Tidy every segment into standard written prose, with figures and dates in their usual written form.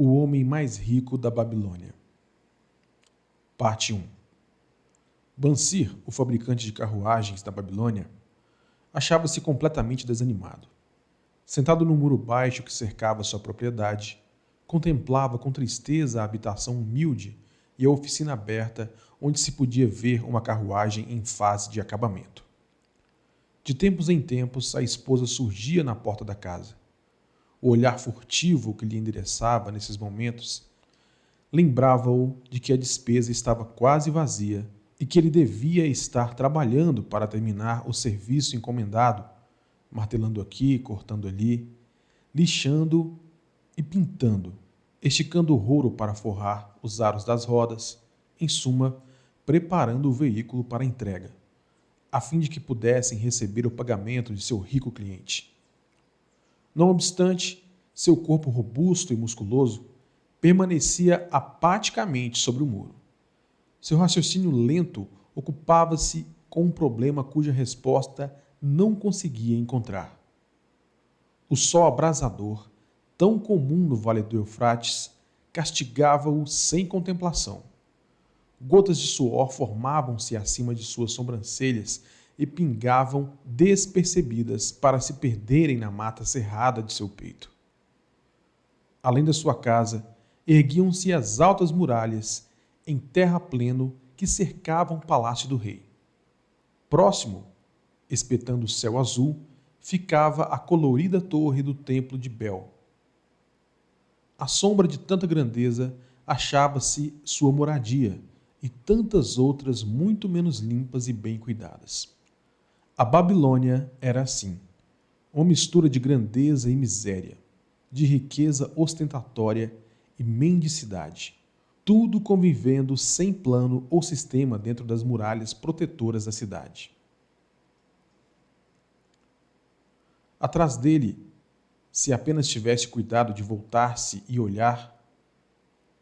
O homem mais rico da Babilônia. Parte 1. Bansir, o fabricante de carruagens da Babilônia, achava-se completamente desanimado. Sentado no muro baixo que cercava sua propriedade, contemplava com tristeza a habitação humilde e a oficina aberta onde se podia ver uma carruagem em fase de acabamento. De tempos em tempos, a esposa surgia na porta da casa. O olhar furtivo que lhe endereçava nesses momentos lembrava-o de que a despesa estava quase vazia e que ele devia estar trabalhando para terminar o serviço encomendado, martelando aqui, cortando ali, lixando e pintando, esticando o rouro para forrar os aros das rodas, em suma, preparando o veículo para a entrega, a fim de que pudessem receber o pagamento de seu rico cliente. Não obstante, seu corpo robusto e musculoso permanecia apaticamente sobre o muro. Seu raciocínio lento ocupava-se com um problema cuja resposta não conseguia encontrar. O sol abrasador, tão comum no Vale do Eufrates, castigava-o sem contemplação. Gotas de suor formavam-se acima de suas sobrancelhas e pingavam despercebidas para se perderem na mata cerrada de seu peito. Além da sua casa, erguiam-se as altas muralhas em terrapleno que cercavam o palácio do rei. Próximo, espetando o céu azul, ficava a colorida torre do templo de Bel. À sombra de tanta grandeza achava-se sua moradia e tantas outras muito menos limpas e bem cuidadas. A Babilônia era assim, uma mistura de grandeza e miséria, de riqueza ostentatória e mendicidade, tudo convivendo sem plano ou sistema dentro das muralhas protetoras da cidade. Atrás dele, se apenas tivesse cuidado de voltar-se e olhar,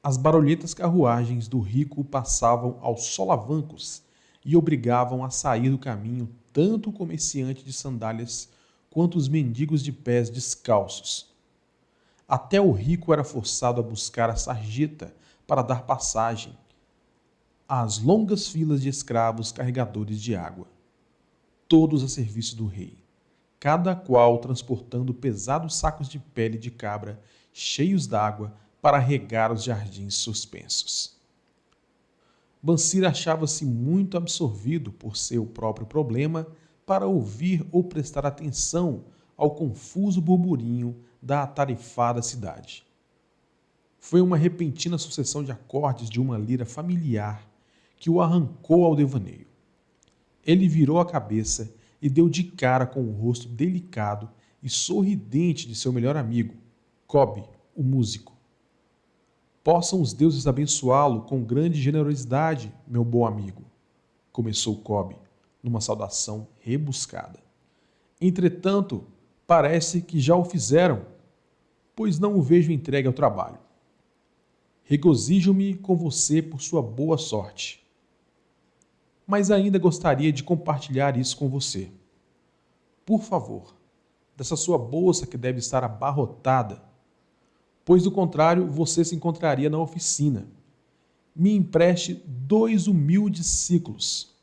as barulhentas carruagens do rico passavam aos solavancos e obrigavam a sair do caminho tanto o comerciante de sandálias quanto os mendigos de pés descalços. Até o rico era forçado a buscar a sarjeta para dar passagem às longas filas de escravos carregadores de água, todos a serviço do rei, cada qual transportando pesados sacos de pele de cabra cheios d'água para regar os jardins suspensos. Bansir achava-se muito absorvido por seu próprio problema para ouvir ou prestar atenção ao confuso burburinho da atarefada cidade. Foi uma repentina sucessão de acordes de uma lira familiar que o arrancou ao devaneio. Ele virou a cabeça e deu de cara com o rosto delicado e sorridente de seu melhor amigo, Cobb, o músico. Possam os deuses abençoá-lo com grande generosidade, meu bom amigo, começou Cobb, numa saudação rebuscada. Entretanto, parece que já o fizeram, pois não o vejo entregue ao trabalho. Regozijo-me com você por sua boa sorte, mas ainda gostaria de compartilhar isso com você. Por favor, dessa sua bolsa que deve estar abarrotada, pois do contrário você se encontraria na oficina. Me empreste 2 humildes siclos,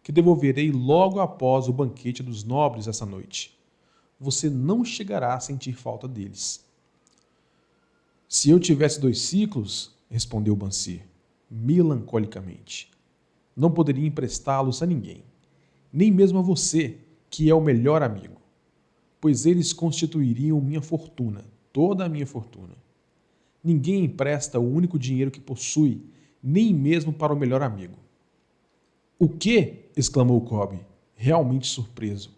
que devolverei logo após o banquete dos nobres essa noite. Você não chegará a sentir falta deles. Se eu tivesse 2 siclos, respondeu Bansir, melancolicamente, não poderia emprestá-los a ninguém, nem mesmo a você, que é o melhor amigo, pois eles constituiriam minha fortuna, toda a minha fortuna. Ninguém empresta o único dinheiro que possui, nem mesmo para o melhor amigo. O quê? Exclamou Cobb, realmente surpreso.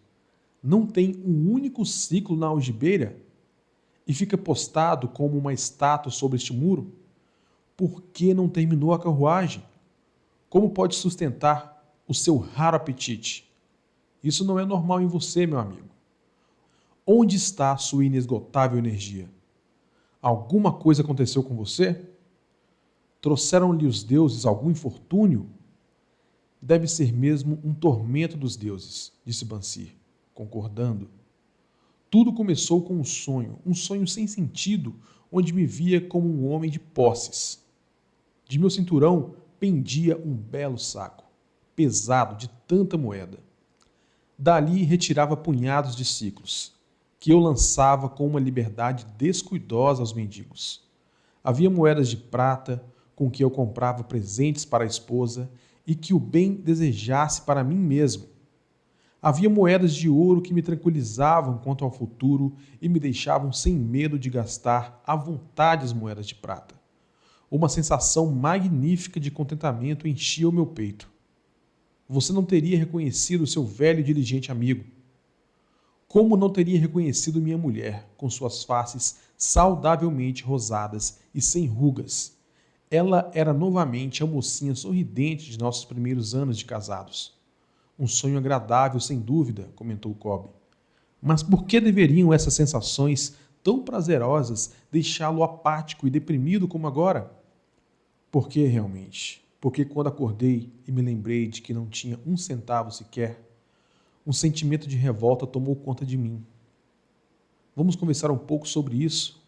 Não tem um único ciclo na algibeira? E fica postado como uma estátua sobre este muro? Por que não terminou a carruagem? Como pode sustentar o seu raro apetite? Isso não é normal em você, meu amigo. Onde está a sua inesgotável energia? Alguma coisa aconteceu com você? Trouxeram-lhe os deuses algum infortúnio? Deve ser mesmo um tormento dos deuses, disse Bansir, concordando. Tudo começou com um sonho sem sentido, onde me via como um homem de posses. De meu cinturão pendia um belo saco, pesado de tanta moeda. Dali retirava punhados de siclos, que eu lançava com uma liberdade descuidosa aos mendigos. Havia moedas de prata, com que eu comprava presentes para a esposa e que o bem desejasse para mim mesmo. Havia moedas de ouro que me tranquilizavam quanto ao futuro e me deixavam sem medo de gastar à vontade as moedas de prata. Uma sensação magnífica de contentamento enchia o meu peito. Você não teria reconhecido seu velho e diligente amigo. Como não teria reconhecido minha mulher, com suas faces saudavelmente rosadas e sem rugas? Ela era novamente a mocinha sorridente de nossos primeiros anos de casados. Um sonho agradável, sem dúvida, comentou Cobb. Mas por que deveriam essas sensações tão prazerosas deixá-lo apático e deprimido como agora? Por que realmente? Porque quando acordei e me lembrei de que não tinha um centavo sequer, um sentimento de revolta tomou conta de mim. Vamos conversar um pouco sobre isso,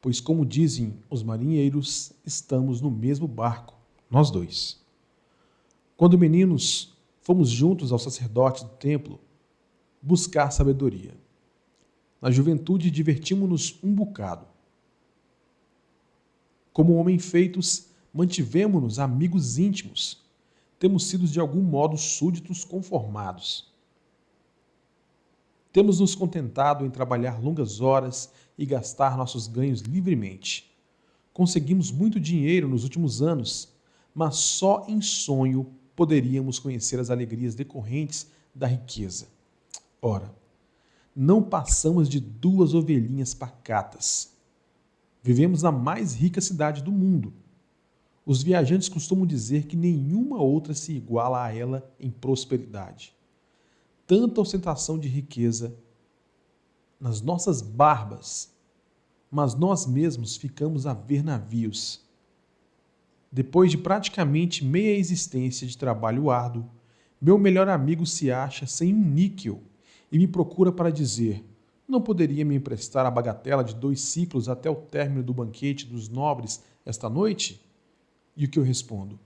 pois, como dizem os marinheiros, estamos no mesmo barco, nós dois. Quando meninos, fomos juntos ao sacerdote do templo buscar sabedoria. Na juventude, divertimos-nos um bocado. Como homens feitos, mantivemos-nos amigos íntimos. Temos sido de algum modo súditos conformados. Temos nos contentado em trabalhar longas horas e gastar nossos ganhos livremente. Conseguimos muito dinheiro nos últimos anos, mas só em sonho poderíamos conhecer as alegrias decorrentes da riqueza. Ora, não passamos de 2 ovelhinhas pacatas. Vivemos na mais rica cidade do mundo. Os viajantes costumam dizer que nenhuma outra se iguala a ela em prosperidade. Tanta ostentação de riqueza nas nossas barbas, mas nós mesmos ficamos a ver navios. Depois de praticamente meia existência de trabalho árduo, meu melhor amigo se acha sem um níquel e me procura para dizer: não poderia me emprestar a bagatela de 2 ciclos até o término do banquete dos nobres esta noite? E o que eu respondo?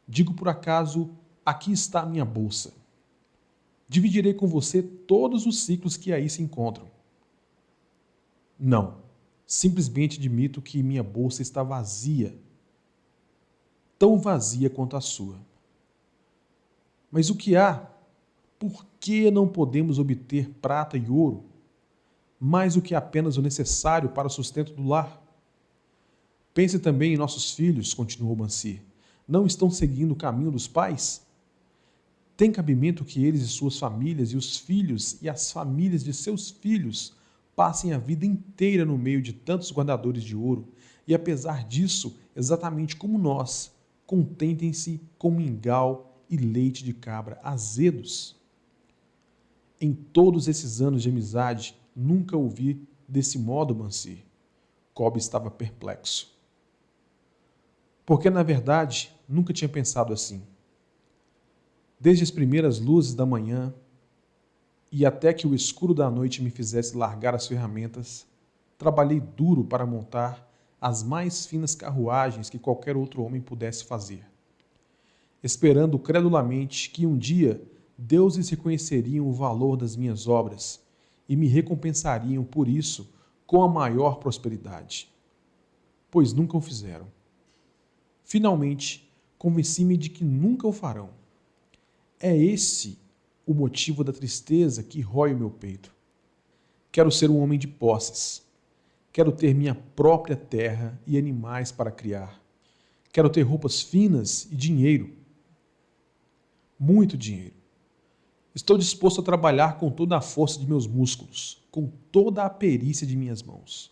Digo por acaso, aqui está a minha bolsa. Dividirei com você todos os ciclos que aí se encontram. Não, simplesmente admito que minha bolsa está vazia, tão vazia quanto a sua. Mas o que há? Por que não podemos obter prata e ouro, mais do que apenas o necessário para o sustento do lar? Pense também em nossos filhos, continuou Mansir. Não estão seguindo o caminho dos pais? Tem cabimento que eles e suas famílias e os filhos e as famílias de seus filhos passem a vida inteira no meio de tantos guardadores de ouro e, apesar disso, exatamente como nós, contentem-se com mingau e leite de cabra azedos? Em todos esses anos de amizade, nunca ouvi desse modo, Mansir. Cobb estava perplexo. Porque, na verdade, nunca tinha pensado assim. Desde as primeiras luzes da manhã e até que o escuro da noite me fizesse largar as ferramentas, trabalhei duro para montar as mais finas carruagens que qualquer outro homem pudesse fazer, esperando credulamente que um dia deuses reconheceriam o valor das minhas obras e me recompensariam por isso com a maior prosperidade. Pois nunca o fizeram. Finalmente, convenci-me de que nunca o farão. É esse o motivo da tristeza que rói o meu peito. Quero ser um homem de posses. Quero ter minha própria terra e animais para criar. Quero ter roupas finas e dinheiro. Muito dinheiro. Estou disposto a trabalhar com toda a força de meus músculos, com toda a perícia de minhas mãos,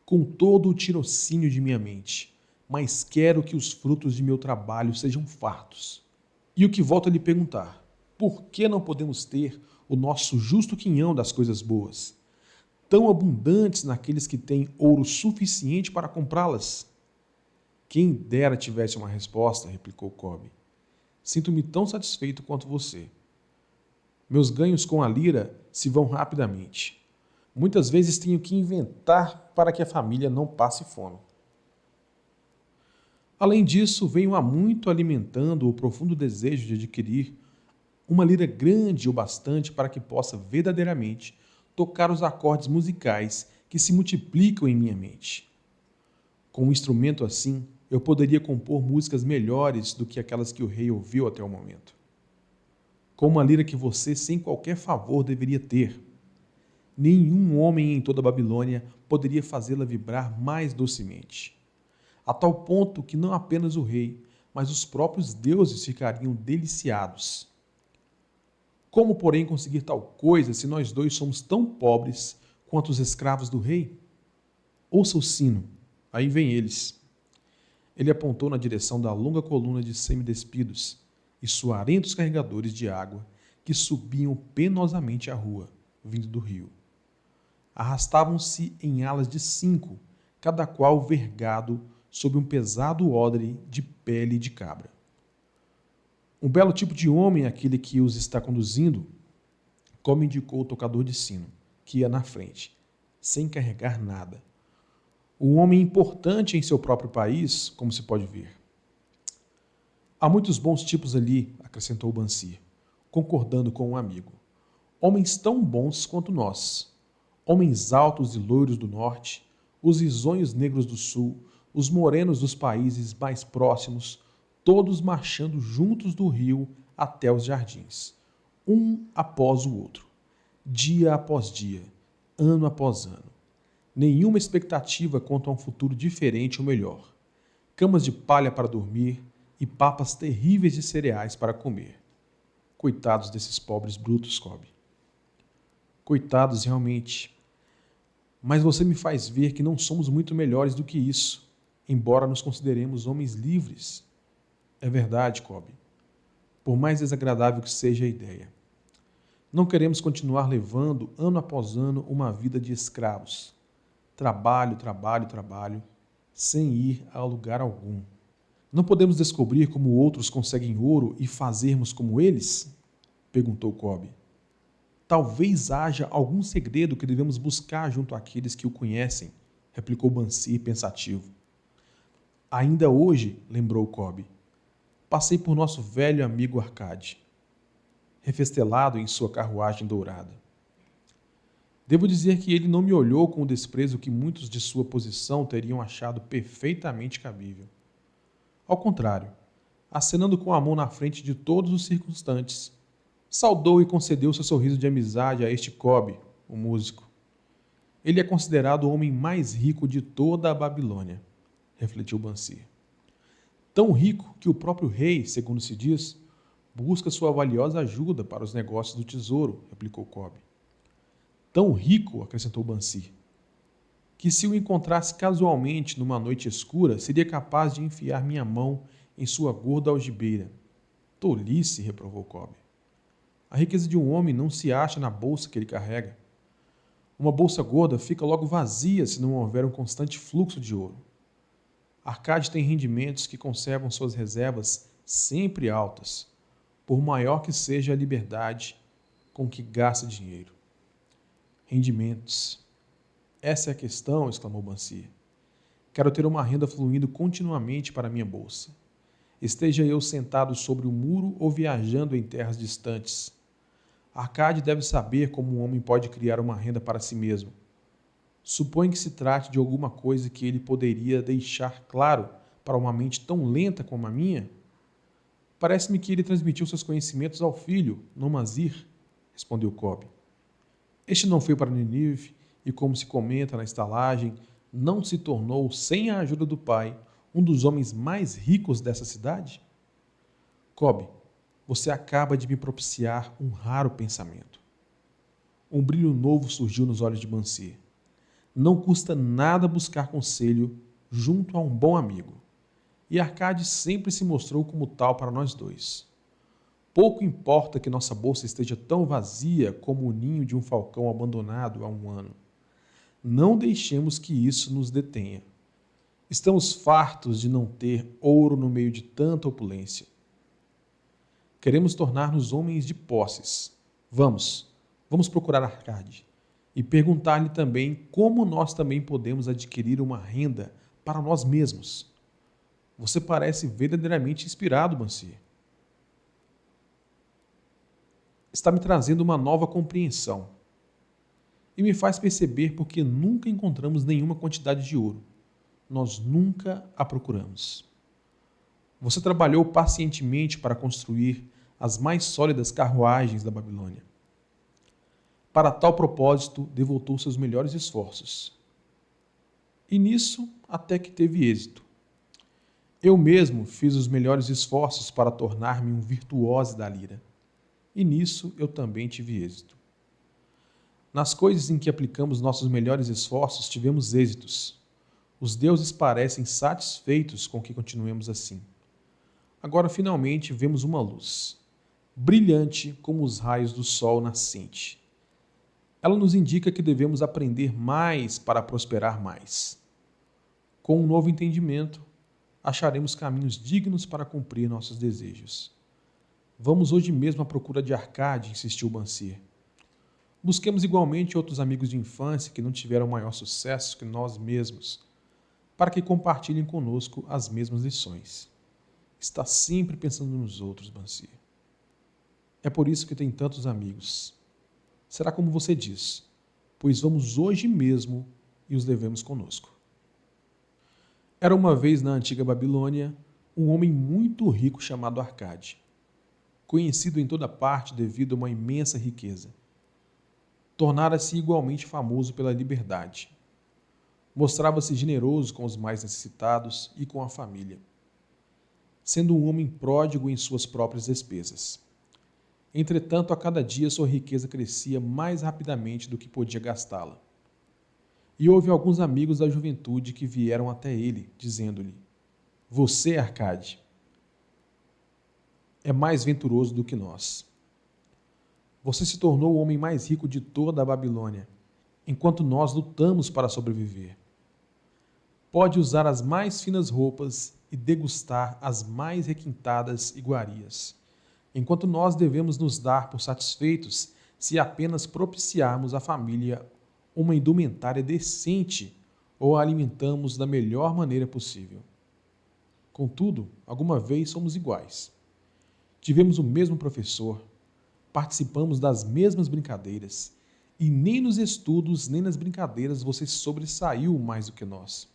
com todo o tirocínio de minha mente, mas quero que os frutos de meu trabalho sejam fartos. E o que volto a lhe perguntar, por que não podemos ter o nosso justo quinhão das coisas boas, tão abundantes naqueles que têm ouro suficiente para comprá-las? Quem dera tivesse uma resposta, replicou Cobb. Sinto-me tão satisfeito quanto você. Meus ganhos com a lira se vão rapidamente, Muitas vezes tenho que inventar para que a família não passe fome. Além disso, venho há muito alimentando o profundo desejo de adquirir uma lira grande o bastante para que possa verdadeiramente tocar os acordes musicais que se multiplicam em minha mente. Com um instrumento assim, eu poderia compor músicas melhores do que aquelas que o rei ouviu até o momento. Com uma lira que você, sem qualquer favor, deveria ter. Nenhum homem em toda a Babilônia poderia fazê-la vibrar mais docemente. A tal ponto que não apenas o rei, mas os próprios deuses ficariam deliciados. Como, porém, conseguir tal coisa se nós dois somos tão pobres quanto os escravos do rei? Ouça o sino, aí vem eles. Ele apontou na direção da longa coluna de semidespidos e suarentos carregadores de água que subiam penosamente a rua, vindo do rio. Arrastavam-se em alas de 5, cada qual vergado sob um pesado odre de pele de cabra. Um belo tipo de homem aquele que os está conduzindo, como indicou o tocador de sino, que ia na frente, sem carregar nada. Um homem importante em seu próprio país, como se pode ver. Há muitos bons tipos ali, acrescentou Bansir, concordando com um amigo. Homens tão bons quanto nós. Homens altos e loiros do norte, os risonhos negros do sul, os morenos dos países mais próximos, todos marchando juntos do rio até os jardins, um após o outro, dia após dia, ano após ano. Nenhuma expectativa quanto a um futuro diferente ou melhor. Camas de palha para dormir e papas terríveis de cereais para comer. Coitados desses pobres brutos, Cobb. Coitados, realmente. Mas você me faz ver que não somos muito melhores do que isso, embora nos consideremos homens livres. É verdade, Cobb. Por mais desagradável que seja a ideia. Não queremos continuar levando, ano após ano, uma vida de escravos. Trabalho, trabalho, trabalho, sem ir a lugar algum. Não podemos descobrir como outros conseguem ouro e fazermos como eles? Perguntou Cobb. Talvez haja algum segredo que devemos buscar junto àqueles que o conhecem, replicou Bansir pensativo. Ainda hoje, lembrou Cobb, passei por nosso velho amigo Arcade, refestelado em sua carruagem dourada. Devo dizer que ele não me olhou com o desprezo que muitos de sua posição teriam achado perfeitamente cabível. Ao contrário, acenando com a mão na frente de todos os circunstantes, saudou e concedeu seu sorriso de amizade a este Cobb, o músico. Ele é considerado o homem mais rico de toda a Babilônia, refletiu Bansir. Tão rico que o próprio rei, segundo se diz, busca sua valiosa ajuda para os negócios do tesouro, replicou Cobb. Tão rico, acrescentou Bansir, que se o encontrasse casualmente numa noite escura, seria capaz de enfiar minha mão em sua gorda algibeira. Tolice, reprovou Cobb. A riqueza de um homem não se acha na bolsa que ele carrega. Uma bolsa gorda fica logo vazia se não houver um constante fluxo de ouro. Arcade tem rendimentos que conservam suas reservas sempre altas, por maior que seja a liberdade com que gasta dinheiro. Rendimentos. Essa é a questão, exclamou Bansir. Quero ter uma renda fluindo continuamente para minha bolsa. Esteja eu sentado sobre o muro ou viajando em terras distantes. Arcade deve saber como um homem pode criar uma renda para si mesmo. Supõe que se trate de alguma coisa que ele poderia deixar claro para uma mente tão lenta como a minha? Parece-me que ele transmitiu seus conhecimentos ao filho, Nomazir, respondeu Cobb. Este não foi para Nínive e, como se comenta na estalagem, não se tornou, sem a ajuda do pai, um dos homens mais ricos dessa cidade? Cobb, você acaba de me propiciar um raro pensamento. Um brilho novo surgiu nos olhos de Bansir. Não custa nada buscar conselho junto a um bom amigo. E Arcade sempre se mostrou como tal para nós dois. Pouco importa que nossa bolsa esteja tão vazia como o ninho de um falcão abandonado há um ano. Não deixemos que isso nos detenha. Estamos fartos de não ter ouro no meio de tanta opulência. Queremos tornar-nos homens de posses. Vamos procurar Arcade. e perguntar-lhe também como nós também podemos adquirir uma renda para nós mesmos. Você parece verdadeiramente inspirado, Bansir. Está me trazendo uma nova compreensão e me faz perceber porque nunca encontramos nenhuma quantidade de ouro. Nós nunca a procuramos. Você trabalhou pacientemente para construir as mais sólidas carruagens da Babilônia. Para tal propósito, devotou seus melhores esforços. E nisso até que teve êxito. Eu mesmo fiz os melhores esforços para tornar-me um virtuoso da lira. E nisso eu também tive êxito. Nas coisas em que aplicamos nossos melhores esforços, tivemos êxitos. Os deuses parecem satisfeitos com que continuemos assim. Agora, finalmente, vemos uma luz, brilhante como os raios do sol nascente. Ela nos indica que devemos aprender mais para prosperar mais. Com um novo entendimento, acharemos caminhos dignos para cumprir nossos desejos. Vamos hoje mesmo à procura de Arcade, insistiu Bansir. Busquemos igualmente outros amigos de infância que não tiveram maior sucesso que nós mesmos, para que compartilhem conosco as mesmas lições. Está sempre pensando nos outros, Bansir. É por isso que tem tantos amigos. Será como você diz, pois vamos hoje mesmo e os levemos conosco. Era uma vez na antiga Babilônia um homem muito rico chamado Arcade, conhecido em toda parte devido a uma imensa riqueza. Tornara-se igualmente famoso pela liberdade. Mostrava-se generoso com os mais necessitados e com a família, sendo um homem pródigo em suas próprias despesas. Entretanto, a cada dia sua riqueza crescia mais rapidamente do que podia gastá-la. E houve alguns amigos da juventude que vieram até ele, dizendo-lhe: Você, Arcade, é mais venturoso do que nós. Você se tornou o homem mais rico de toda a Babilônia, enquanto nós lutamos para sobreviver. Pode usar as mais finas roupas e degustar as mais requintadas iguarias, enquanto nós devemos nos dar por satisfeitos se apenas propiciarmos à família uma indumentária decente ou a alimentamos da melhor maneira possível. Contudo, alguma vez somos iguais. Tivemos o mesmo professor, participamos das mesmas brincadeiras, e nem nos estudos nem nas brincadeiras você sobressaiu mais do que nós.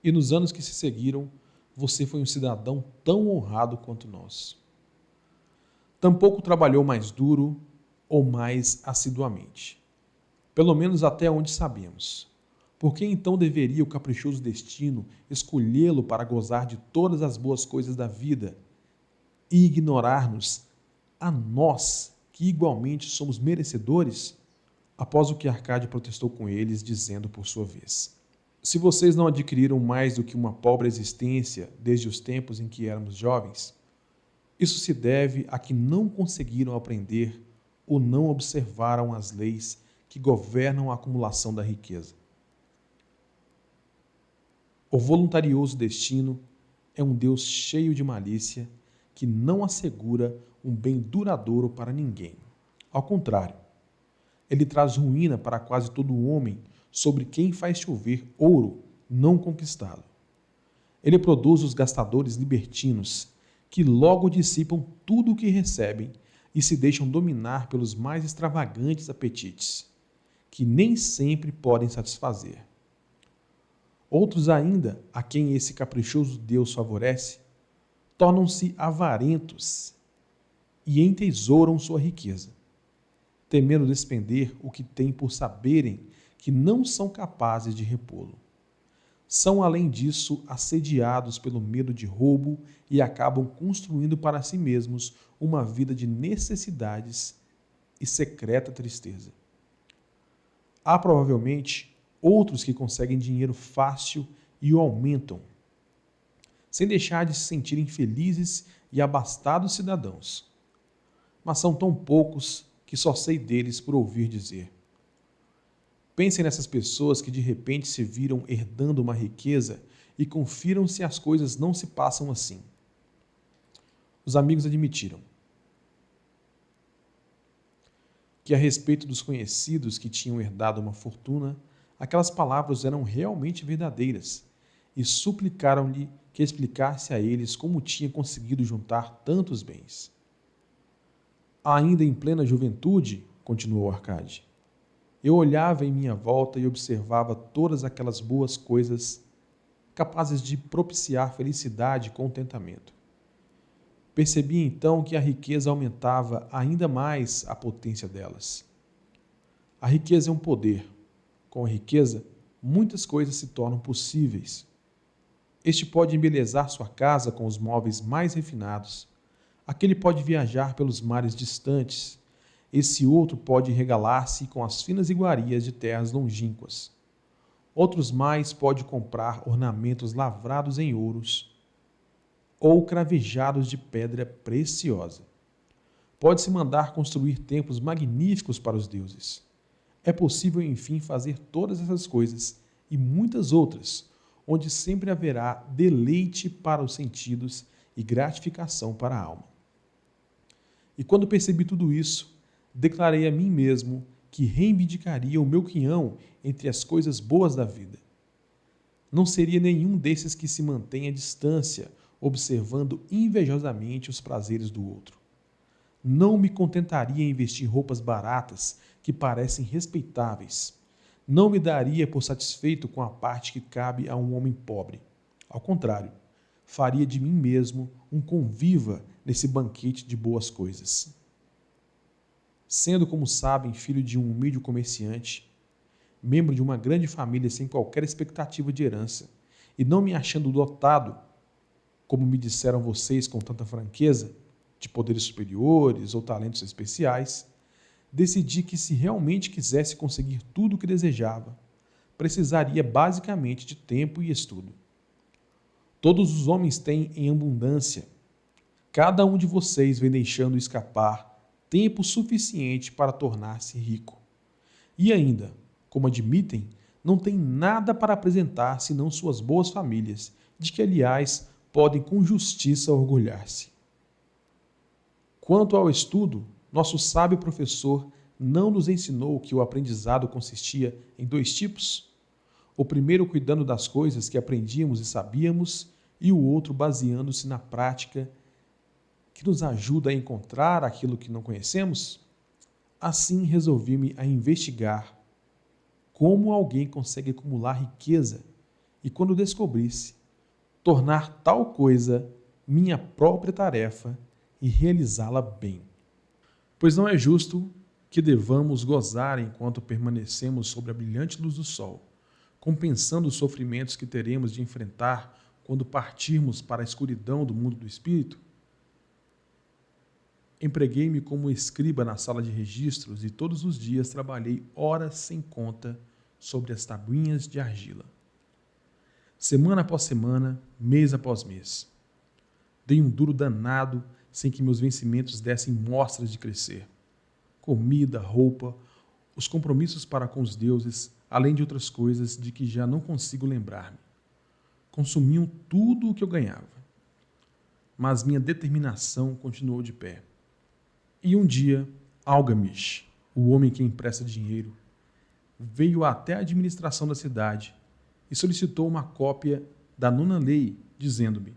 E nos anos que se seguiram, você foi um cidadão tão honrado quanto nós. Tampouco trabalhou mais duro ou mais assiduamente. Pelo menos até onde sabemos. Por que então deveria o caprichoso destino escolhê-lo para gozar de todas as boas coisas da vida e ignorar-nos a nós, que igualmente somos merecedores? Após o que Arcade protestou com eles, dizendo por sua vez: Se vocês não adquiriram mais do que uma pobre existência desde os tempos em que éramos jovens, isso se deve a que não conseguiram aprender ou não observaram as leis que governam a acumulação da riqueza. O voluntarioso destino é um Deus cheio de malícia que não assegura um bem duradouro para ninguém. Ao contrário, ele traz ruína para quase todo homem sobre quem faz chover ouro não conquistado. Ele produz os gastadores libertinos que logo dissipam tudo o que recebem e se deixam dominar pelos mais extravagantes apetites, que nem sempre podem satisfazer. Outros ainda, a quem esse caprichoso Deus favorece, tornam-se avarentos e entesouram sua riqueza, temendo despender o que têm por saberem que não são capazes de repô-lo. São, além disso, assediados pelo medo de roubo e acabam construindo para si mesmos uma vida de necessidades e secreta tristeza. Há provavelmente outros que conseguem dinheiro fácil e o aumentam, sem deixar de se sentirem felizes e abastados cidadãos. Mas são tão poucos que só sei deles por ouvir dizer. Pensem nessas pessoas que de repente se viram herdando uma riqueza e confiram se as coisas não se passam assim. Os amigos admitiram. que a respeito dos conhecidos que tinham herdado uma fortuna, aquelas palavras eram realmente verdadeiras, e suplicaram-lhe que explicasse a eles como tinha conseguido juntar tantos bens. Ainda em plena juventude, continuou Arcade, eu olhava em minha volta e observava todas aquelas boas coisas capazes de propiciar felicidade e contentamento. Percebi então que a riqueza aumentava ainda mais a potência delas. A riqueza é um poder. Com a riqueza, muitas coisas se tornam possíveis. Este pode embelezar sua casa com os móveis mais refinados. Aquele pode viajar pelos mares distantes. Esse outro pode regalar-se com as finas iguarias de terras longínquas. Outros mais pode comprar ornamentos lavrados em ouros ou cravejados de pedra preciosa. Pode-se mandar construir templos magníficos para os deuses. É possível, enfim, fazer todas essas coisas e muitas outras, onde sempre haverá deleite para os sentidos e gratificação para a alma. E quando percebi tudo isso, declarei a mim mesmo que reivindicaria o meu quinhão entre as coisas boas da vida. Não seria nenhum desses que se mantém à distância, observando invejosamente os prazeres do outro. Não me contentaria em vestir roupas baratas que parecem respeitáveis. Não me daria por satisfeito com a parte que cabe a um homem pobre. Ao contrário, faria de mim mesmo um conviva nesse banquete de boas coisas. Sendo, como sabem, filho de um humilde comerciante, membro de uma grande família sem qualquer expectativa de herança, e não me achando dotado, como me disseram vocês com tanta franqueza, de poderes superiores ou talentos especiais, decidi que se realmente quisesse conseguir tudo o que desejava, precisaria basicamente de tempo e estudo. Todos os homens têm em abundância. Cada um de vocês vem deixando escapar tempo suficiente para tornar-se rico. E ainda, como admitem, não tem nada para apresentar senão suas boas famílias, de que, aliás, podem com justiça orgulhar-se. Quanto ao estudo, nosso sábio professor não nos ensinou que o aprendizado consistia em 2 tipos? O primeiro cuidando das coisas que aprendíamos e sabíamos, e o outro baseando-se na prática que nos ajuda a encontrar aquilo que não conhecemos? Assim resolvi-me a investigar como alguém consegue acumular riqueza e, quando descobrisse, tornar tal coisa minha própria tarefa e realizá-la bem. Pois não é justo que devamos gozar enquanto permanecemos sob a brilhante luz do sol, compensando os sofrimentos que teremos de enfrentar quando partirmos para a escuridão do mundo do espírito? Empreguei-me como escriba na sala de registros e todos os dias trabalhei horas sem conta sobre as tabuinhas de argila. Semana após semana, mês após mês. Dei um duro danado sem que meus vencimentos dessem mostras de crescer. Comida, roupa, os compromissos para com os deuses, além de outras coisas de que já não consigo lembrar-me. Consumiam tudo o que eu ganhava. Mas minha determinação continuou de pé. E um dia, Algamish, o homem que empresta dinheiro, veio até a administração da cidade e solicitou uma cópia da 9ª lei, dizendo-me: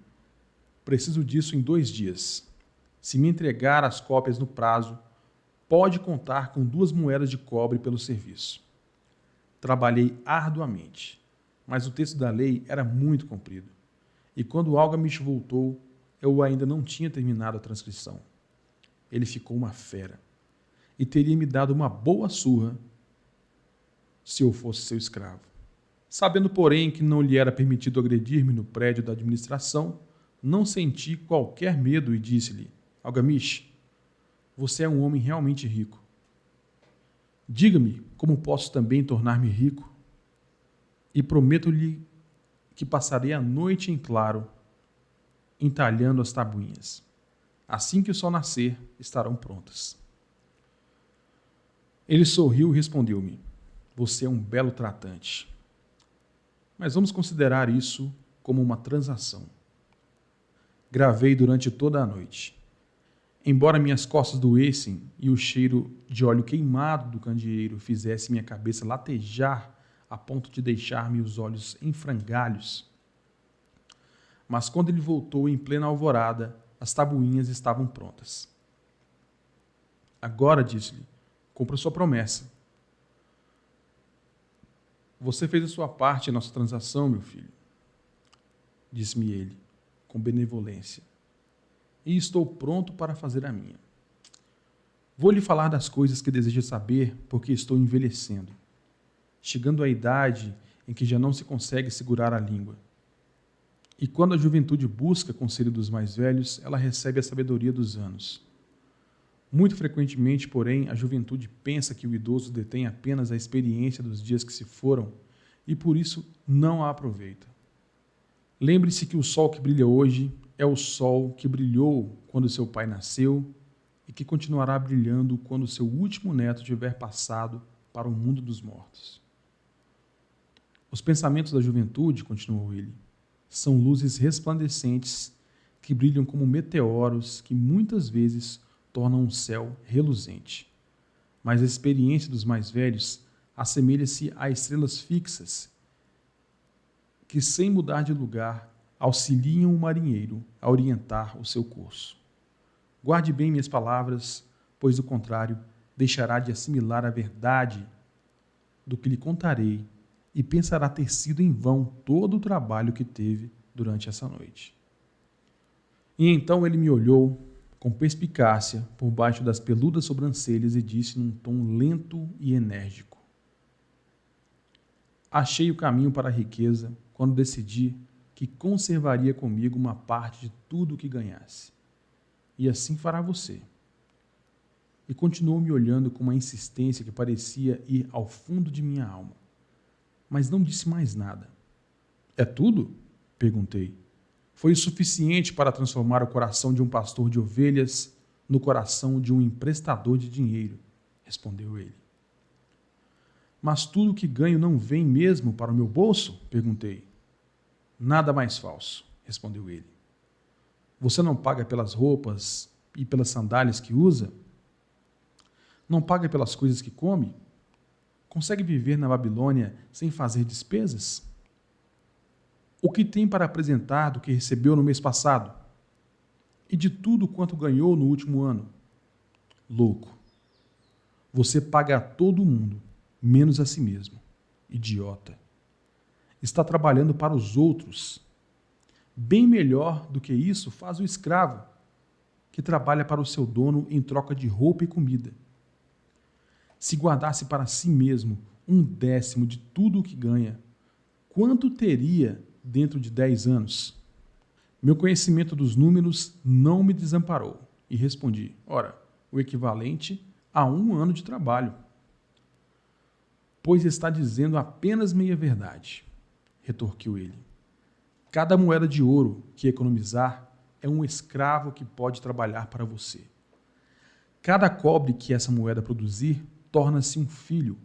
preciso disso em 2 dias. Se me entregar as cópias no prazo, pode contar com 2 moedas de cobre pelo serviço. Trabalhei arduamente, mas o texto da lei era muito comprido, e quando Algamish voltou, eu ainda não tinha terminado a transcrição. Ele ficou uma fera, e teria me dado uma boa surra se eu fosse seu escravo. Sabendo, porém, que não lhe era permitido agredir-me no prédio da administração, não senti qualquer medo e disse-lhe: Algamish, você é um homem realmente rico. Diga-me como posso também tornar-me rico, e prometo-lhe que passarei a noite em claro, entalhando as tabuinhas. Assim que o sol nascer, estarão prontas. Ele sorriu e respondeu-me: você é um belo tratante. Mas vamos considerar isso como uma transação. Gravei durante toda a noite. Embora minhas costas doessem e o cheiro de óleo queimado do candeeiro fizesse minha cabeça latejar a ponto de deixar-me os olhos em frangalhos. Mas quando ele voltou em plena alvorada, as tabuinhas estavam prontas. Agora, disse-lhe, cumpra sua promessa. Você fez a sua parte em nossa transação, meu filho, disse-me ele, com benevolência, e estou pronto para fazer a minha. Vou lhe falar das coisas que deseja saber, porque estou envelhecendo, chegando à idade em que já não se consegue segurar a língua. E quando a juventude busca conselho dos mais velhos, ela recebe a sabedoria dos anos. Muito frequentemente, porém, a juventude pensa que o idoso detém apenas a experiência dos dias que se foram e por isso não a aproveita. Lembre-se que o sol que brilha hoje é o sol que brilhou quando seu pai nasceu e que continuará brilhando quando seu último neto tiver passado para o mundo dos mortos. Os pensamentos da juventude, continuou ele, são luzes resplandecentes que brilham como meteoros que muitas vezes tornam um céu reluzente. Mas a experiência dos mais velhos assemelha-se a estrelas fixas que, sem mudar de lugar, auxiliam o marinheiro a orientar o seu curso. Guarde bem minhas palavras, pois, do contrário, deixará de assimilar a verdade do que lhe contarei e pensará ter sido em vão todo o trabalho que teve durante essa noite. E então ele me olhou com perspicácia por baixo das peludas sobrancelhas e disse num tom lento e enérgico: achei o caminho para a riqueza quando decidi que conservaria comigo uma parte de tudo o que ganhasse. E assim fará você. E continuou me olhando com uma insistência que parecia ir ao fundo de minha alma. Mas não disse mais nada. É tudo? Perguntei. Foi o suficiente para transformar o coração de um pastor de ovelhas no coração de um emprestador de dinheiro, respondeu ele. Mas tudo o que ganho não vem mesmo para o meu bolso? Perguntei. Nada mais falso, respondeu ele. Você não paga pelas roupas e pelas sandálias que usa? Não paga pelas coisas que come? Consegue viver na Babilônia sem fazer despesas? O que tem para apresentar do que recebeu no mês passado? E de tudo quanto ganhou no último ano? Louco. Você paga a todo mundo, menos a si mesmo. Idiota. Está trabalhando para os outros. Bem melhor do que isso faz o escravo, que trabalha para o seu dono em troca de roupa e comida. Se guardasse para si mesmo 1/10 de tudo o que ganha, quanto teria dentro de 10 anos? Meu conhecimento dos números não me desamparou e respondi: ora, o equivalente a 1 ano de trabalho. Pois está dizendo apenas meia verdade, retorquiu ele. Cada moeda de ouro que economizar é um escravo que pode trabalhar para você. Cada cobre que essa moeda produzir torna-se um filho,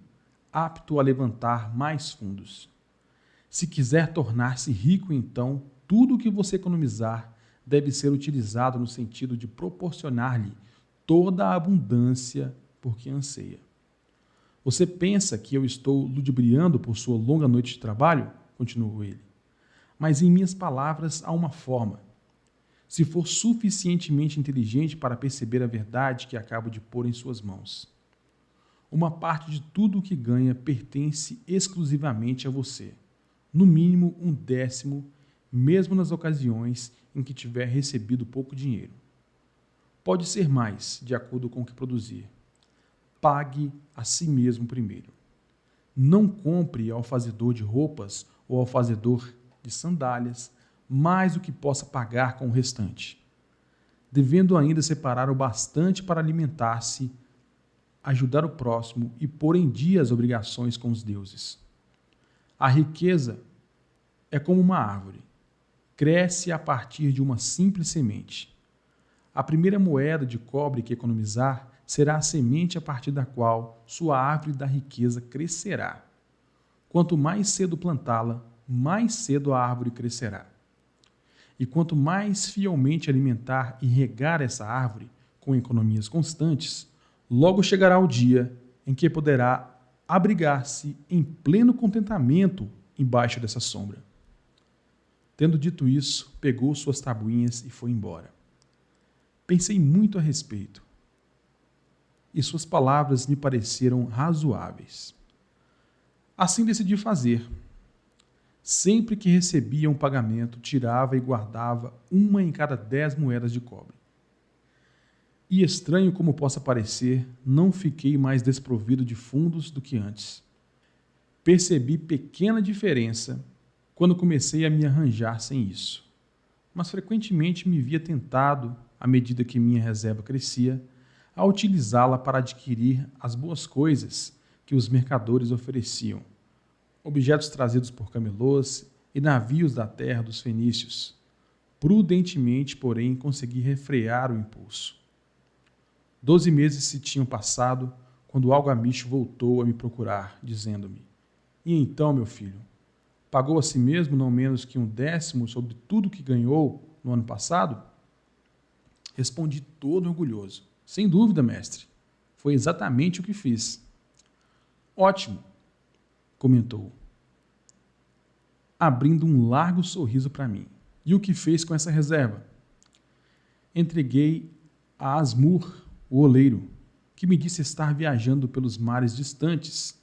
apto a levantar mais fundos. Se quiser tornar-se rico, então, tudo o que você economizar deve ser utilizado no sentido de proporcionar-lhe toda a abundância por que anseia. Você pensa que eu estou ludibriando por sua longa noite de trabalho? Continuou ele. Mas em minhas palavras há uma forma. Se for suficientemente inteligente para perceber a verdade que acabo de pôr em suas mãos. Uma parte de tudo o que ganha pertence exclusivamente a você. No mínimo 1/10, mesmo nas ocasiões em que tiver recebido pouco dinheiro. Pode ser mais, de acordo com o que produzir. Pague a si mesmo primeiro. Não compre ao fazedor de roupas ou ao fazedor de sandálias mais do que possa pagar com o restante, devendo ainda separar o bastante para alimentar-se, ajudar o próximo e pôr em dia as obrigações com os deuses. A riqueza é como uma árvore. Cresce a partir de uma simples semente. A primeira moeda de cobre que economizar será a semente a partir da qual sua árvore da riqueza crescerá. Quanto mais cedo plantá-la, mais cedo a árvore crescerá. E quanto mais fielmente alimentar e regar essa árvore, com economias constantes, logo chegará o dia em que poderá abrigar-se em pleno contentamento embaixo dessa sombra. Tendo dito isso, pegou suas tabuinhas e foi embora. Pensei muito a respeito, e suas palavras me pareceram razoáveis. Assim decidi fazer. Sempre que recebia um pagamento, tirava e guardava uma em cada 10 moedas de cobre. E estranho como possa parecer, não fiquei mais desprovido de fundos do que antes. Percebi pequena diferença quando comecei a me arranjar sem isso, mas frequentemente me via tentado, à medida que minha reserva crescia, a utilizá-la para adquirir as boas coisas que os mercadores ofereciam, objetos trazidos por camelôs e navios da terra dos fenícios. Prudentemente, porém, consegui refrear o impulso. 12 meses se tinham passado quando Algamish voltou a me procurar, dizendo-me: "E então, meu filho, pagou a si mesmo não menos que 1/10 sobre tudo que ganhou no ano passado?" Respondi todo orgulhoso: "Sem dúvida, mestre. Foi exatamente o que fiz." "Ótimo", comentou, abrindo um largo sorriso para mim. "E o que fez com essa reserva?" Entreguei a Asmur, o oleiro, que me disse estar viajando pelos mares distantes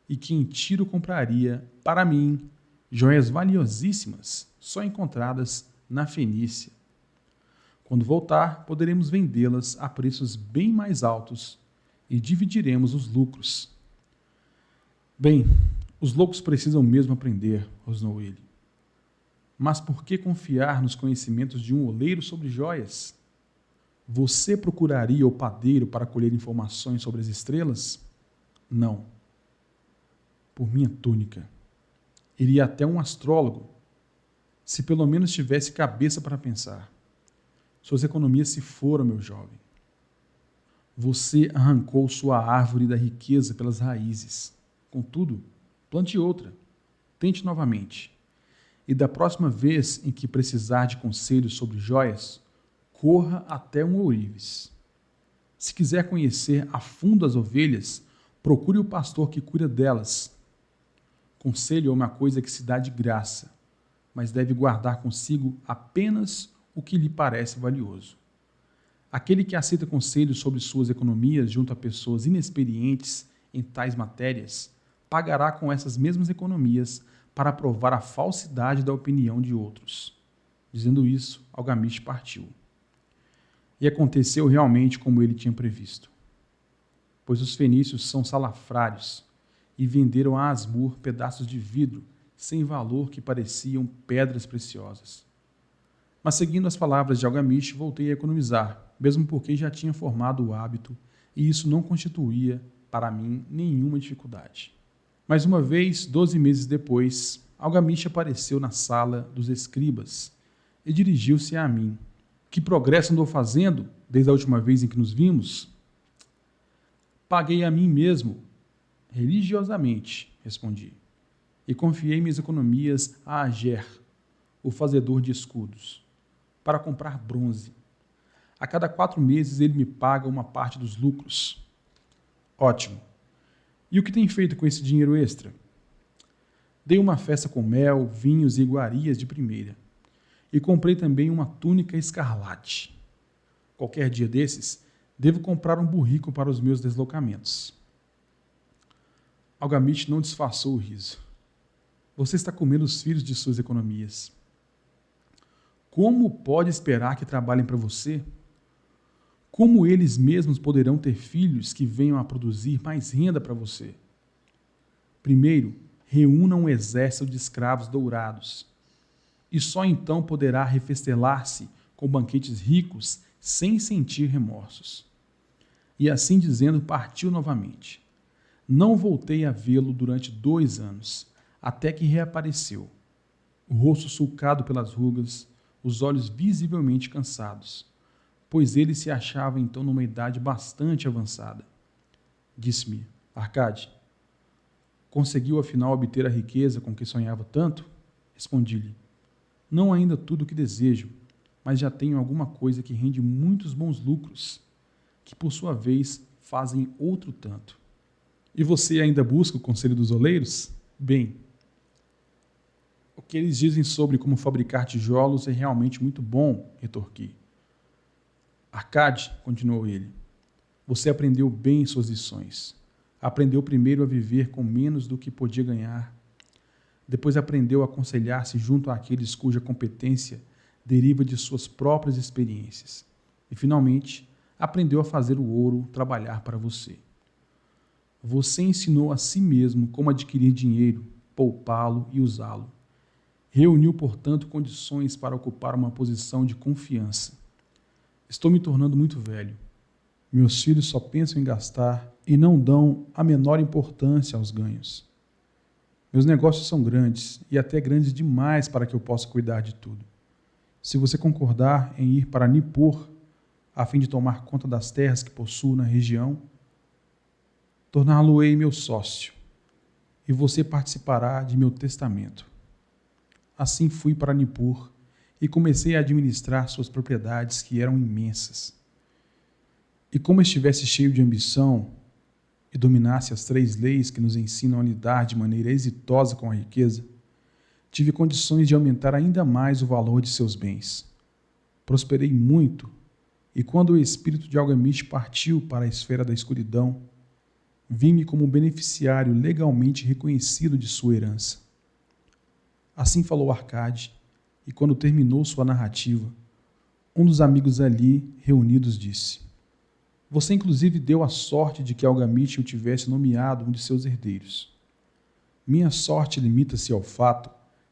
e que em Tiro compraria, para mim, joias valiosíssimas, só encontradas na Fenícia. Quando voltar, poderemos vendê-las a preços bem mais altos e dividiremos os lucros. "Bem, os loucos precisam mesmo aprender", rosnou ele. "Mas por que confiar nos conhecimentos de um oleiro sobre joias? Você procuraria o padeiro para colher informações sobre as estrelas?" "Não." "Por minha túnica. Iria até um astrólogo, se pelo menos tivesse cabeça para pensar. Suas economias se foram, meu jovem. Você arrancou sua árvore da riqueza pelas raízes. Contudo, plante outra. Tente novamente. E da próxima vez em que precisar de conselhos sobre joias, corra até um ourives. Se quiser conhecer a fundo as ovelhas, procure o pastor que cuida delas. Conselho é uma coisa que se dá de graça, mas deve guardar consigo apenas o que lhe parece valioso. Aquele que aceita conselhos sobre suas economias junto a pessoas inexperientes em tais matérias, pagará com essas mesmas economias para provar a falsidade da opinião de outros." Dizendo isso, Algamish partiu. E aconteceu realmente como ele tinha previsto, pois os fenícios são salafrários e venderam a Asmur pedaços de vidro sem valor que pareciam pedras preciosas. Mas seguindo as palavras de Algamish, voltei a economizar, mesmo porque já tinha formado o hábito e isso não constituía, para mim, nenhuma dificuldade. Mais uma vez, 12 meses depois, Algamish apareceu na sala dos escribas e dirigiu-se a mim. "Que progresso andou fazendo desde a última vez em que nos vimos?" "Paguei a mim mesmo, religiosamente", respondi, "e confiei minhas economias a Ager, o fazedor de escudos, para comprar bronze. A cada 4 meses ele me paga uma parte dos lucros." "Ótimo. E o que tem feito com esse dinheiro extra?" "Dei uma festa com mel, vinhos e iguarias de primeira. E comprei também uma túnica escarlate. Qualquer dia desses, devo comprar um burrico para os meus deslocamentos." Algamish não disfarçou o riso. "Você está comendo os filhos de suas economias. Como pode esperar que trabalhem para você? Como eles mesmos poderão ter filhos que venham a produzir mais renda para você? Primeiro, reúna um exército de escravos dourados, e só então poderá refestelar-se com banquetes ricos sem sentir remorsos." E assim dizendo, partiu novamente. Não voltei a vê-lo durante 2 anos, até que reapareceu, o rosto sulcado pelas rugas, os olhos visivelmente cansados, pois ele se achava então numa idade bastante avançada. Disse-me: "Arcade, conseguiu afinal obter a riqueza com que sonhava tanto?" Respondi-lhe: "Não ainda tudo o que desejo, mas já tenho alguma coisa que rende muitos bons lucros. que por sua vez fazem outro tanto. E você ainda busca o conselho dos oleiros? Bem, o que eles dizem sobre como fabricar tijolos é realmente muito bom, retorqui. Arcade, continuou ele, você aprendeu bem suas lições. Aprendeu primeiro a viver com menos do que podia ganhar. Depois aprendeu a aconselhar-se junto àqueles cuja competência deriva de suas próprias experiências. E, finalmente, aprendeu a fazer o ouro trabalhar para você. Você ensinou a si mesmo como adquirir dinheiro, poupá-lo e usá-lo. Reuniu, portanto, condições para ocupar uma posição de confiança. Estou me tornando muito velho. Meus filhos só pensam em gastar e não dão a menor importância aos ganhos. Meus negócios são grandes e até grandes demais para que eu possa cuidar de tudo. Se você concordar em ir para Nippur, a fim de tomar conta das terras que possuo na região, torná-lo-ei meu sócio, e você participará de meu testamento. Assim fui para Nippur e comecei a administrar suas propriedades, que eram imensas. E como estivesse cheio de ambição e dominasse as 3 leis que nos ensinam a lidar de maneira exitosa com a riqueza, tive condições de aumentar ainda mais o valor de seus bens. Prosperei muito, e quando o espírito de Algamish partiu para a esfera da escuridão, vi-me como um beneficiário legalmente reconhecido de sua herança. Assim falou Arcade, e quando terminou sua narrativa, um dos amigos ali reunidos disse: você inclusive deu a sorte de que Algamish o tivesse nomeado um de seus herdeiros. Minha sorte limita-se ao fato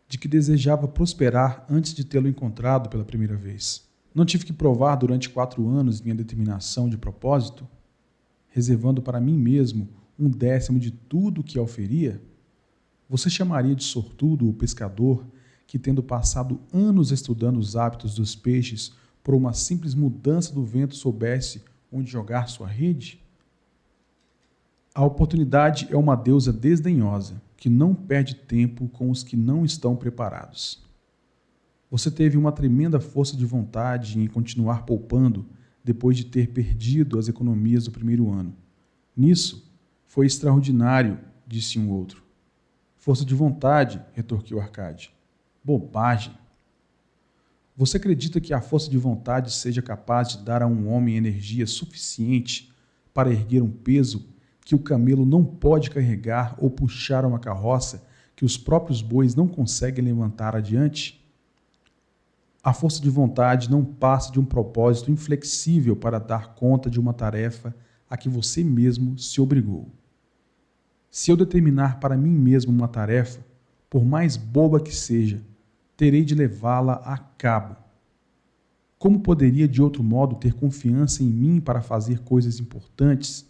de que desejava prosperar antes de tê-lo encontrado pela primeira vez. Não tive que provar durante 4 anos minha determinação de propósito, reservando para mim mesmo 1/10 de tudo o que oferia? Você chamaria de sortudo o pescador que, tendo passado anos estudando os hábitos dos peixes, por uma simples mudança do vento soubesse onde jogar sua rede? A oportunidade é uma deusa desdenhosa, que não perde tempo com os que não estão preparados. Você teve uma tremenda força de vontade em continuar poupando depois de ter perdido as economias do primeiro ano. Nisso, foi extraordinário, disse um outro. Força de vontade, retorquiu Arcade. Bobagem. Você acredita que a força de vontade seja capaz de dar a um homem energia suficiente para erguer um peso que o camelo não pode carregar ou puxar uma carroça que os próprios bois não conseguem levantar adiante? A força de vontade não passa de um propósito inflexível para dar conta de uma tarefa a que você mesmo se obrigou. Se eu determinar para mim mesmo uma tarefa, por mais boba que seja, terei de levá-la a cabo. Como poderia de outro modo ter confiança em mim para fazer coisas importantes?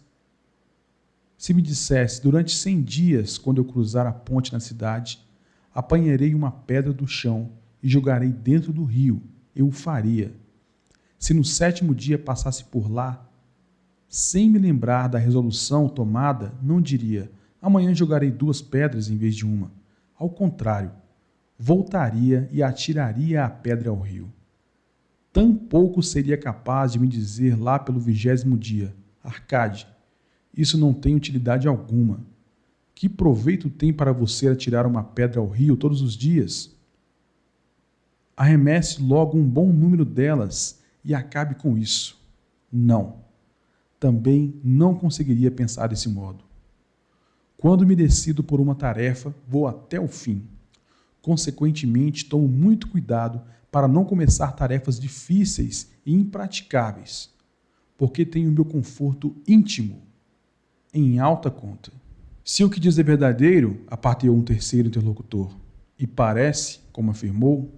Se me dissesse, durante 100 dias, quando eu cruzar a ponte na cidade, apanharei uma pedra do chão e jogarei dentro do rio, eu o faria. Se no 7º dia passasse por lá, sem me lembrar da resolução tomada, não diria, amanhã jogarei 2 pedras em vez de uma. Ao contrário, voltaria e atiraria a pedra ao rio. Tampouco seria capaz de me dizer lá pelo 20º dia, Arcade, isso não tem utilidade alguma. Que proveito tem para você atirar uma pedra ao rio todos os dias? Arremesse logo um bom número delas e acabe com isso. Não. Também não conseguiria pensar desse modo. Quando me decido por uma tarefa, vou até o fim. Consequentemente, tomo muito cuidado para não começar tarefas difíceis e impraticáveis, porque tenho meu conforto íntimo em alta conta. Se o que diz é verdadeiro, aparteou um terceiro interlocutor, e parece, como afirmou,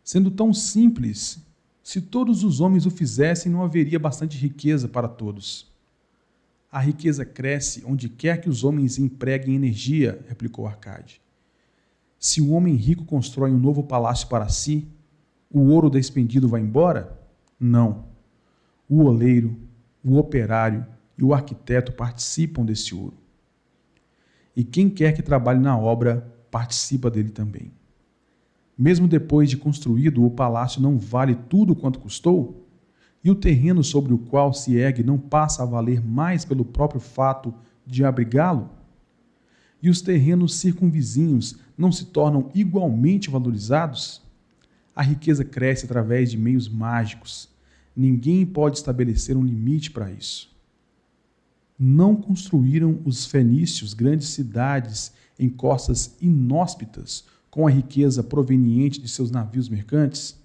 sendo tão simples, se todos os homens o fizessem, não haveria bastante riqueza para todos. A riqueza cresce onde quer que os homens empreguem energia, replicou Arcade. Se o homem rico constrói um novo palácio para si, o ouro despendido vai embora? Não. O oleiro, o operário e o arquiteto participam desse ouro. E quem quer que trabalhe na obra, participa dele também. Mesmo depois de construído, o palácio não vale tudo quanto custou? E o terreno sobre o qual se ergue não passa a valer mais pelo próprio fato de abrigá-lo? E os terrenos circunvizinhos não se tornam igualmente valorizados? A riqueza cresce através de meios mágicos. Ninguém pode estabelecer um limite para isso. Não construíram os fenícios grandes cidades em costas inóspitas com a riqueza proveniente de seus navios mercantes?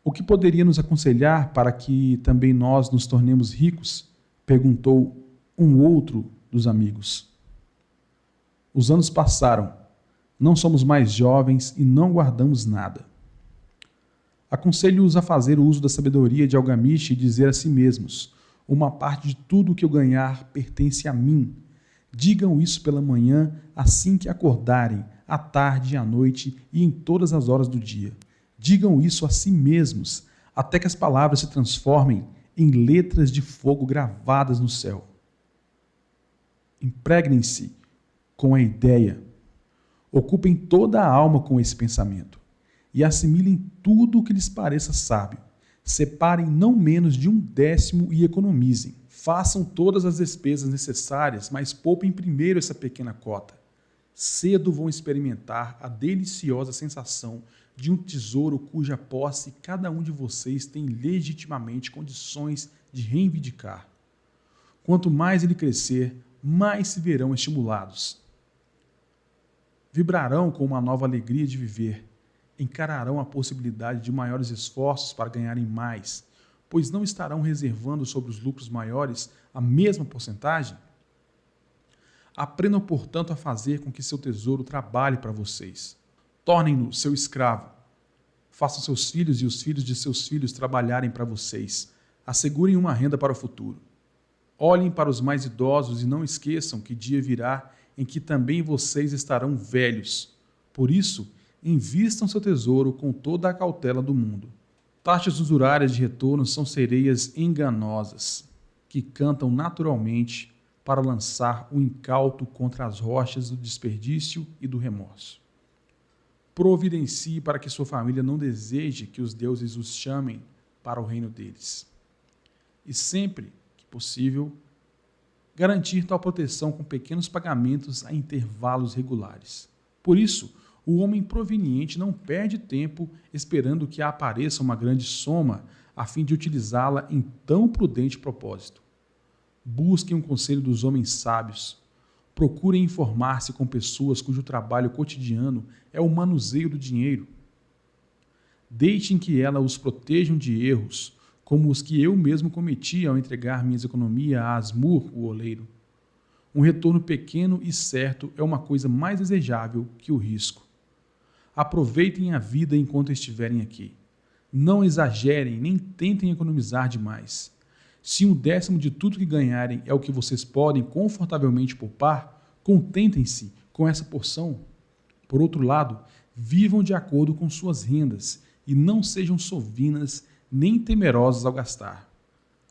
O que poderia nos aconselhar para que também nós nos tornemos ricos? Perguntou um outro dos amigos. Os anos passaram, não somos mais jovens e não guardamos nada. Aconselho-os a fazer uso da sabedoria de Algamish e dizer a si mesmos: uma parte de tudo que eu ganhar pertence a mim. Digam isso pela manhã, assim que acordarem, à tarde e à noite e em todas as horas do dia. Digam isso a si mesmos, até que as palavras se transformem em letras de fogo gravadas no céu. Impregnem-se com a ideia. Ocupem toda a alma com esse pensamento e assimilem tudo o que lhes pareça sábio. Separem não menos de 1/10 e economizem. Façam todas as despesas necessárias, mas poupem primeiro essa pequena cota. Cedo vão experimentar a deliciosa sensação de um tesouro cuja posse cada um de vocês tem legitimamente condições de reivindicar. Quanto mais ele crescer, mais se verão estimulados. Vibrarão com uma nova alegria de viver. Encararão a possibilidade de maiores esforços para ganharem mais, pois não estarão reservando sobre os lucros maiores a mesma porcentagem? Aprendam, portanto, a fazer com que seu tesouro trabalhe para vocês. Tornem-no seu escravo. Façam seus filhos e os filhos de seus filhos trabalharem para vocês. Assegurem uma renda para o futuro. Olhem para os mais idosos e não esqueçam que dia virá em que também vocês estarão velhos. Por isso, invistam seu tesouro com toda a cautela do mundo. Taxas usurárias de retorno são sereias enganosas, que cantam naturalmente para lançar o incauto contra as rochas do desperdício e do remorso. Providencie para que sua família não deseje que os deuses os chamem para o reino deles. E sempre que possível, garantir tal proteção com pequenos pagamentos a intervalos regulares. Por isso, o homem proveniente não perde tempo esperando que apareça uma grande soma a fim de utilizá-la em tão prudente propósito. Busquem um conselho dos homens sábios. Procurem informar-se com pessoas cujo trabalho cotidiano é o manuseio do dinheiro. Deixem que elas os protejam de erros, como os que eu mesmo cometi ao entregar minhas economias a Asmur, o oleiro. Um retorno pequeno e certo é uma coisa mais desejável que o risco. Aproveitem a vida enquanto estiverem aqui. Não exagerem nem tentem economizar demais. Se 1/10 de tudo que ganharem é o que vocês podem confortavelmente poupar, contentem-se com essa porção. Por outro lado, vivam de acordo com suas rendas e não sejam sovinas nem temerosos ao gastar.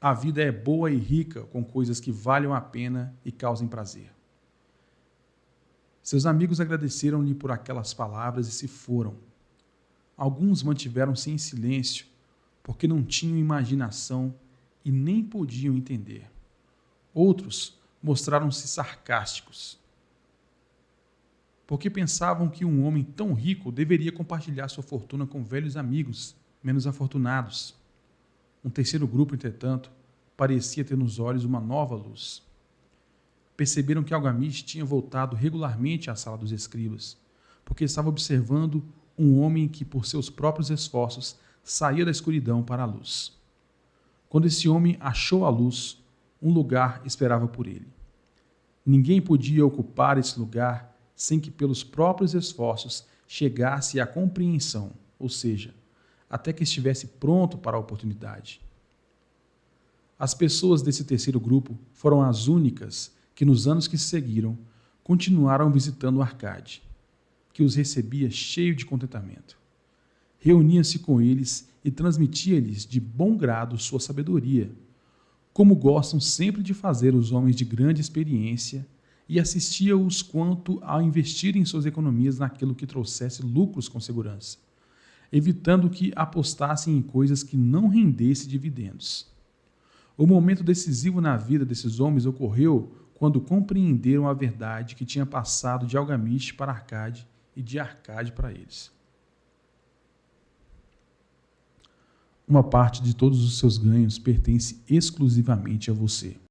A vida é boa e rica com coisas que valham a pena e causem prazer. Seus amigos agradeceram-lhe por aquelas palavras e se foram. Alguns mantiveram-se em silêncio, porque não tinham imaginação e nem podiam entender. Outros mostraram-se sarcásticos, porque pensavam que um homem tão rico deveria compartilhar sua fortuna com velhos amigos menos afortunados. Um terceiro grupo, entretanto, parecia ter nos olhos uma nova luz. Perceberam que Algamish tinha voltado regularmente à sala dos escribas, porque estava observando um homem que, por seus próprios esforços, saía da escuridão para a luz. Quando esse homem achou a luz, um lugar esperava por ele. Ninguém podia ocupar esse lugar sem que, pelos próprios esforços, chegasse à compreensão, ou seja, até que estivesse pronto para a oportunidade. As pessoas desse terceiro grupo foram as únicas que, nos anos que se seguiram, continuaram visitando o Arcade, que os recebia cheio de contentamento. Reunia-se com eles e transmitia-lhes de bom grado sua sabedoria, como gostam sempre de fazer os homens de grande experiência, e assistia-os quanto a investirem suas economias naquilo que trouxesse lucros com segurança. evitando que apostassem em coisas que não rendessem dividendos. O momento decisivo na vida desses homens ocorreu quando compreenderam a verdade que tinha passado de Algamish para Arcade e de Arcade para eles. Uma parte de todos os seus ganhos pertence exclusivamente a você.